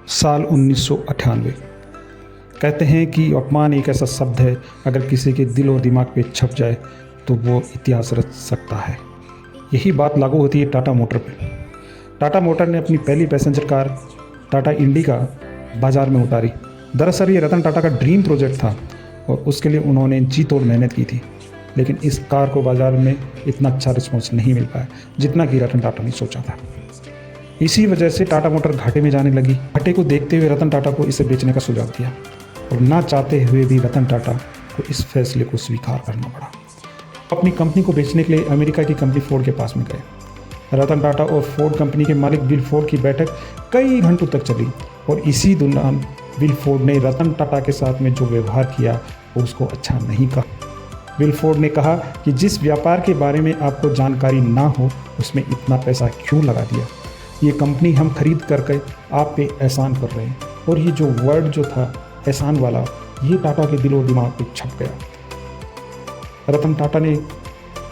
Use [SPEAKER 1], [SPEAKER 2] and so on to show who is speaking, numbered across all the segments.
[SPEAKER 1] साल 1998। कहते हैं कि अपमान एक ऐसा शब्द है, अगर किसी के दिल और दिमाग पे छप जाए तो वो इतिहास रच सकता है। यही बात लागू होती है टाटा मोटर पे। टाटा मोटर ने अपनी पहली पैसेंजर कार टाटा इंडिका बाज़ार में उतारी। दरअसल ये रतन टाटा का ड्रीम प्रोजेक्ट था और उसके लिए उन्होंने जी तोड़ मेहनत की थी, लेकिन इस कार को बाज़ार में इतना अच्छा रिस्पॉन्स नहीं मिल पाया जितना कि रतन टाटा ने सोचा था। इसी वजह से टाटा मोटर घाटे में जाने लगी। घाटे को देखते हुए रतन टाटा को इसे बेचने का सुझाव दिया और ना चाहते हुए भी रतन टाटा को इस फैसले को स्वीकार करना पड़ा। अपनी कंपनी को बेचने के लिए अमेरिका की कंपनी फोर्ड के पास में गए। रतन टाटा और फोर्ड कंपनी के मालिक बिल फोर्ड की बैठक कई घंटों तक चली और इसी दौरान बिल फोर्ड ने रतन टाटा के साथ में जो व्यवहार किया वो उसको अच्छा नहीं कहा। बिल फोर्ड ने कहा कि जिस व्यापार के बारे में आपको जानकारी ना हो उसमें इतना पैसा क्यों लगा दिया। ये कंपनी हम खरीद करके आप पे एहसान कर रहे हैं। और ये जो वर्ड जो था एहसान वाला, ये टाटा के दिल और दिमाग पे छप गया। रतन टाटा ने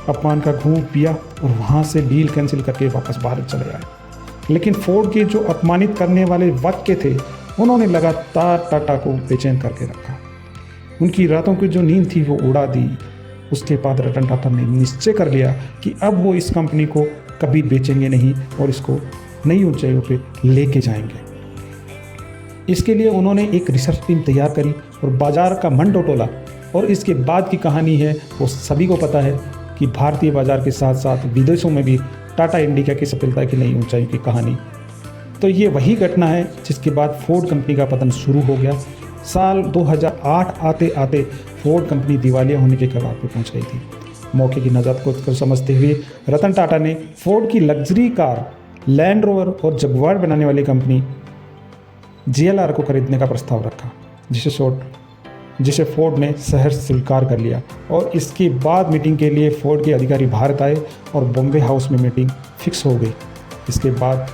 [SPEAKER 1] अपमान का घूंट पिया और वहाँ से डील कैंसिल करके वापस भारत चले आए। लेकिन फोर्ड के जो अपमानित करने वाले वाक्य थे उन्होंने लगातार टाटा को बेचैन करके रखा। उनकी रातों की जो नींद थी वो उड़ा दी। उसके बाद रतन टाटा ने निश्चय कर लिया कि अब वो इस कंपनी को कभी बेचेंगे नहीं और इसको नई ऊंचाइयों पे लेके जाएंगे। इसके लिए उन्होंने एक रिसर्च टीम तैयार करी और बाजार का मन टटोला। और इसके बाद की कहानी है वो सभी को पता है कि भारतीय बाजार के साथ साथ विदेशों में भी टाटा इंडिका की सफलता की नई ऊंचाइयों की कहानी। तो ये वही घटना है जिसके बाद फोर्ड कंपनी का पतन शुरू हो गया। साल 2008 आते आते फोर्ड कंपनी दिवालिया होने के कगार पर पहुंच गई थी। मौके की नज़ात को समझते हुए रतन टाटा ने फोर्ड की लग्जरी कार लैंड रोवर और जगुआर बनाने वाली कंपनी JLR को खरीदने का प्रस्ताव रखा, जिसे फोर्ड ने सहर्ष स्वीकार कर लिया। और इसके बाद मीटिंग के लिए फोर्ड के अधिकारी भारत आए और बॉम्बे हाउस में मीटिंग फिक्स हो गई। इसके बाद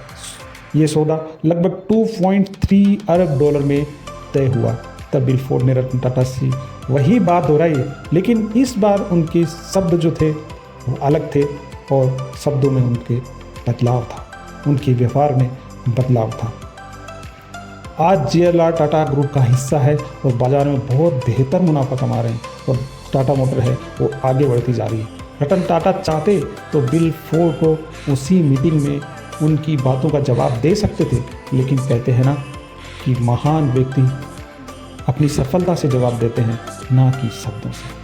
[SPEAKER 1] ये सौदा लगभग 2.3 अरब डॉलर में तय हुआ। तब बिल फोर्ड ने रतन टाटा से वही बात दोहराई, लेकिन इस बार उनके शब्द जो थे वो अलग थे और शब्दों में उनके बदलाव था, उनके व्यवहार में बदलाव था। आज JLR टाटा ग्रुप का हिस्सा है और बाजार में बहुत बेहतर मुनाफा कमा रहे हैं और टाटा मोटर है वो आगे बढ़ती जा रही है। रतन टाटा चाहते तो बिल फोर्ड को उसी मीटिंग में उनकी बातों का जवाब दे सकते थे, लेकिन कहते हैं ना कि महान व्यक्ति अपनी सफलता से जवाब देते हैं, ना कि शब्दों से।